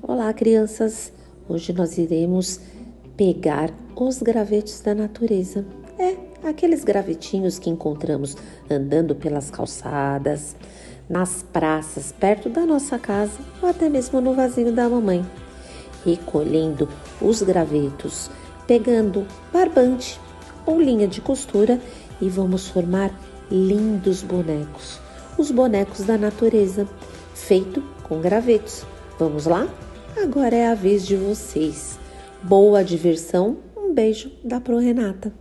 Olá, crianças! Hoje nós iremos pegar os gravetos da natureza. Aqueles gravetinhos que encontramos andando pelas calçadas, nas praças, perto da nossa casa ou até mesmo no vasinho da mamãe. Recolhendo os gravetos, pegando barbante ou linha de costura e vamos formar lindos bonecos. Os bonecos da natureza, feito com gravetos. Vamos lá? Agora é a vez de vocês. Boa diversão. Um beijo da Pro Renata.